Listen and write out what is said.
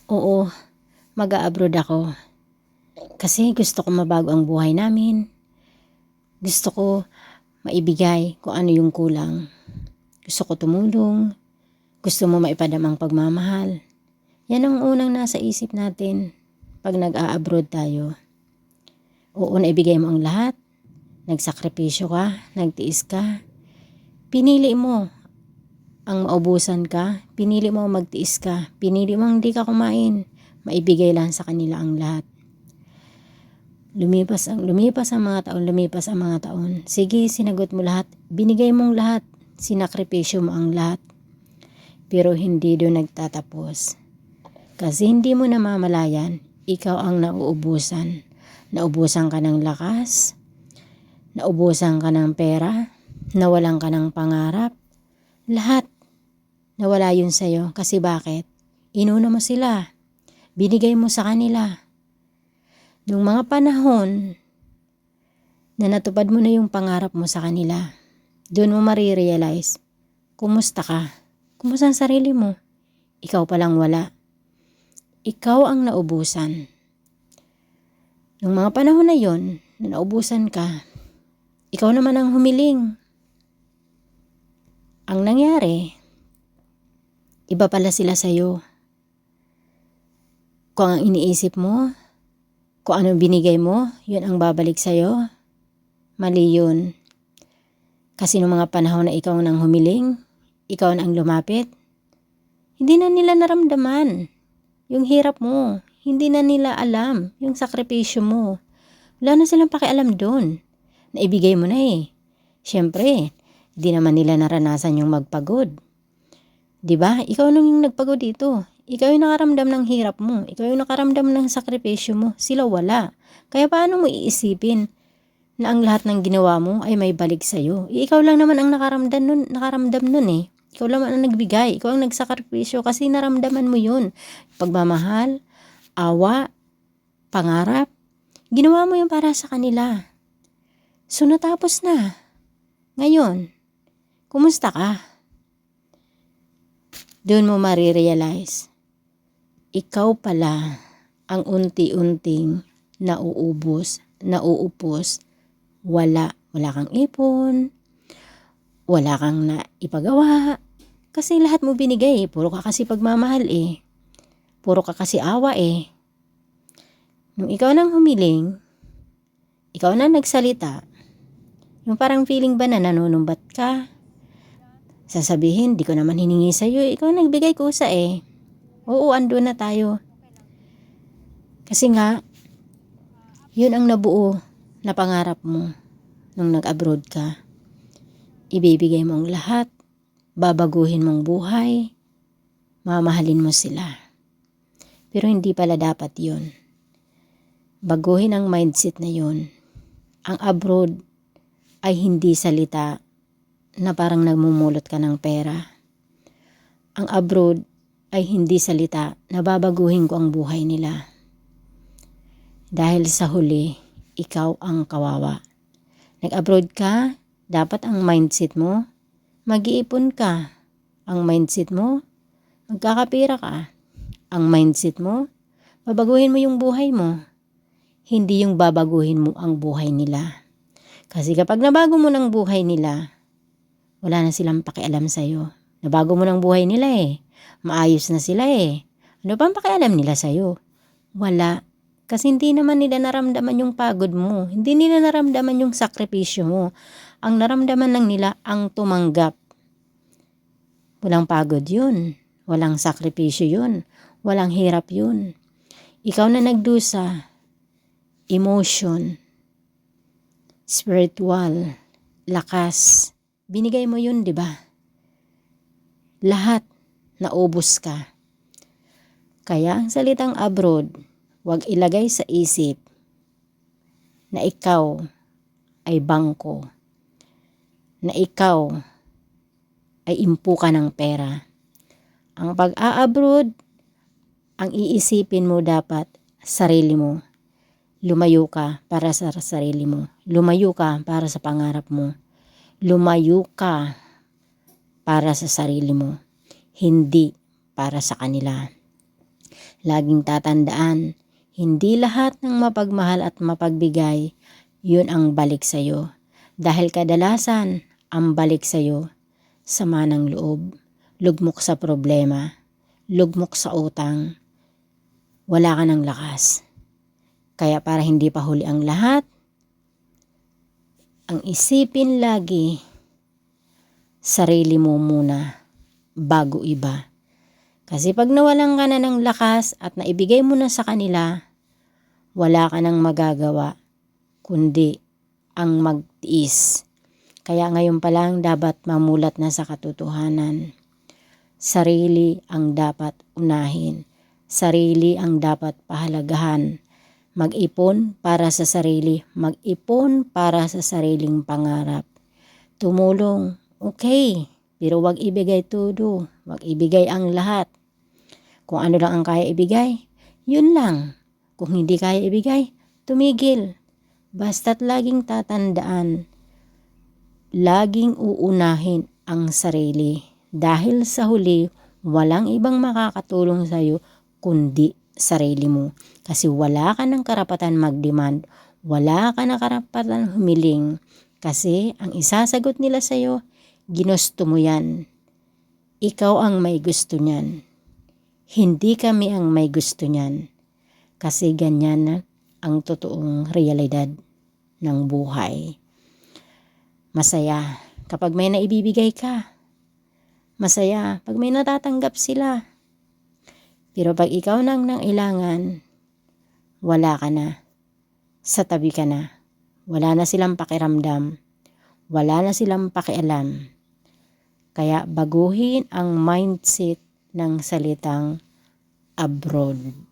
Oo, mag-a-abroad ako. Kasi gusto ko mabago ang buhay namin. Gusto ko maibigay kung ano yung kulang. Gusto ko tumulong. Gusto mo maipadama ang pagmamahal. Yan ang unang nasa isip natin pag nag-a-abroad tayo. Oo, naibigay mo ang lahat. Nagsakripisyo ka, nagtiis ka. Pinili mo ang maubusan ka. Pinili mo magtiis ka. Pinili mo hindi ka kumain. Maibigay lang sa kanila ang lahat. Lumipas ang mga taon. Sige, sinagot mo lahat. Binigay mong lahat. Sinakripisyo mo ang lahat. Pero hindi doon nagtatapos. Kasi hindi mo namamalayan, ikaw ang nauubusan. Naubusan ka ng lakas. Naubusan ka ng pera. Nawalan ka ng pangarap. Lahat. Nawala yun sa'yo. Kasi bakit? Inuna mo sila. Binigay mo sa kanila. Nung mga panahon na natupad mo na yung pangarap mo sa kanila, doon mo marirealize, kumusta ka? Kumusta ang sarili mo? Ikaw palang wala. Ikaw ang naubusan. Nung mga panahon na yon, na naubusan ka, ikaw naman ang humiling. Ang nangyari, iba pala sila sa'yo. Kung ang iniisip mo, kung ano binigay mo, yun ang babalik sa'yo. Mali yun. Kasi nung mga panahon na ikaw nang humiling, ikaw na ang lumapit, hindi na nila naramdaman yung hirap mo. Hindi na nila alam yung sakripisyo mo. Wala na silang pakialam doon. Naibigay mo na eh. Siyempre, hindi naman nila naranasan yung magpagod. Diba? Ikaw nung yung nagpagod dito. Ikaw yung nakaramdam ng hirap mo. Ikaw yung nakaramdam ng sakripisyo mo. Sila wala. Kaya paano mo iisipin na ang lahat ng ginawa mo ay may balik sa'yo? Ikaw lang naman ang nakaramdam nun eh. Ikaw lang ang nagbigay. Ikaw ang nagsakripisyo kasi naramdaman mo yun. Pagmamahal, awa, pangarap. Ginawa mo yun para sa kanila. So natapos na. Ngayon, kumusta ka? Doon mo marirealize, ikaw pala ang unti-unting nauupos, wala kang ipon, wala kang naipagawa, kasi lahat mo binigay, puro ka kasi pagmamahal eh, puro ka kasi awa eh. Nung ikaw nang humiling, ikaw na nagsalita, yung parang feeling ba na nanunumbat ka, sasabihin, di ko naman hiningi sa'yo, ikaw nagbigay kusa eh. Oo, ando na tayo. Kasi nga, yun ang nabuo na pangarap mo nung nag-abroad ka. Ibibigay mo ang lahat, babaguhin mong buhay, mamahalin mo sila. Pero hindi pala dapat yun. Baguhin ang mindset na yun. Ang abroad ay hindi salita na parang nagmumulot ka ng pera. Ang abroad ay hindi salita na babaguhin ko ang buhay nila. Dahil sa huli, ikaw ang kawawa. Nag-abroad ka, dapat ang mindset mo, mag-iipon ka. Ang mindset mo, magkakapira ka. Ang mindset mo, babaguhin mo yung buhay mo. Hindi yung babaguhin mo ang buhay nila. Kasi kapag nabago mo ng buhay nila, wala na silang pakialam sa'yo. Nabago mo ng buhay nila eh. Maayos na sila eh. Ano pang pakialam nila sa'yo? Wala. Kasi hindi naman nila naramdaman yung pagod mo. Hindi nila naramdaman yung sakripisyo mo. Ang naramdaman lang nila ang tumanggap. Walang pagod yun. Walang sakripisyo yun. Walang hirap yun. Ikaw na nagdusa. Emotion. Spiritual. Lakas. Binigay mo yun, di ba? Lahat naubos ka. Kaya ang salitang abroad, huwag ilagay sa isip na ikaw ay bangko, na ikaw ay impukan ng pera. Ang pag-a-abroad, ang iisipin mo dapat sarili mo. Lumayo ka para sa sarili mo. Lumayo ka para sa pangarap mo. Lumayo ka para sa sarili mo, hindi para sa kanila. Laging tatandaan, hindi lahat ng mapagmahal at mapagbigay, yun ang balik sa'yo. Dahil kadalasan, ang balik sa'yo, sama ng loob, lugmok sa problema, lugmok sa utang, wala ka ng lakas. Kaya para hindi pa huli ang lahat, ang isipin lagi, sarili mo muna bago iba. Kasi pag nawalan ka na ng lakas at naibigay mo na sa kanila, wala ka nang magagawa kundi ang magtiis. Kaya ngayon pa lang dapat mamulat na sa katotohanan. Sarili ang dapat unahin. Sarili ang dapat pahalagahan. Mag-ipon para sa sarili. Mag-ipon para sa sariling pangarap. Tumulong, okay. Pero wag ibigay todo. Wag ibigay ang lahat. Kung ano lang ang kaya ibigay, yun lang. Kung hindi kaya ibigay, tumigil. Basta't laging tatandaan, laging uunahin ang sarili. Dahil sa huli, walang ibang makakatulong sa'yo kundi sarili mo. Kasi wala ka ng karapatan mag-demand, wala ka ng karapatan humiling. Kasi ang isasagot nila sa'yo, ginusto mo yan. Ikaw ang may gusto niyan. Hindi kami ang may gusto niyan. Kasi ganyan ang totoong realidad ng buhay. Masaya kapag may naibibigay ka. Masaya pag may natatanggap sila. Pero pag ikaw nang nangailangan, wala ka na. Sa tabi ka na. Wala na silang pakiramdam. Wala na silang pakialam. Kaya baguhin ang mindset ng salitang abroad.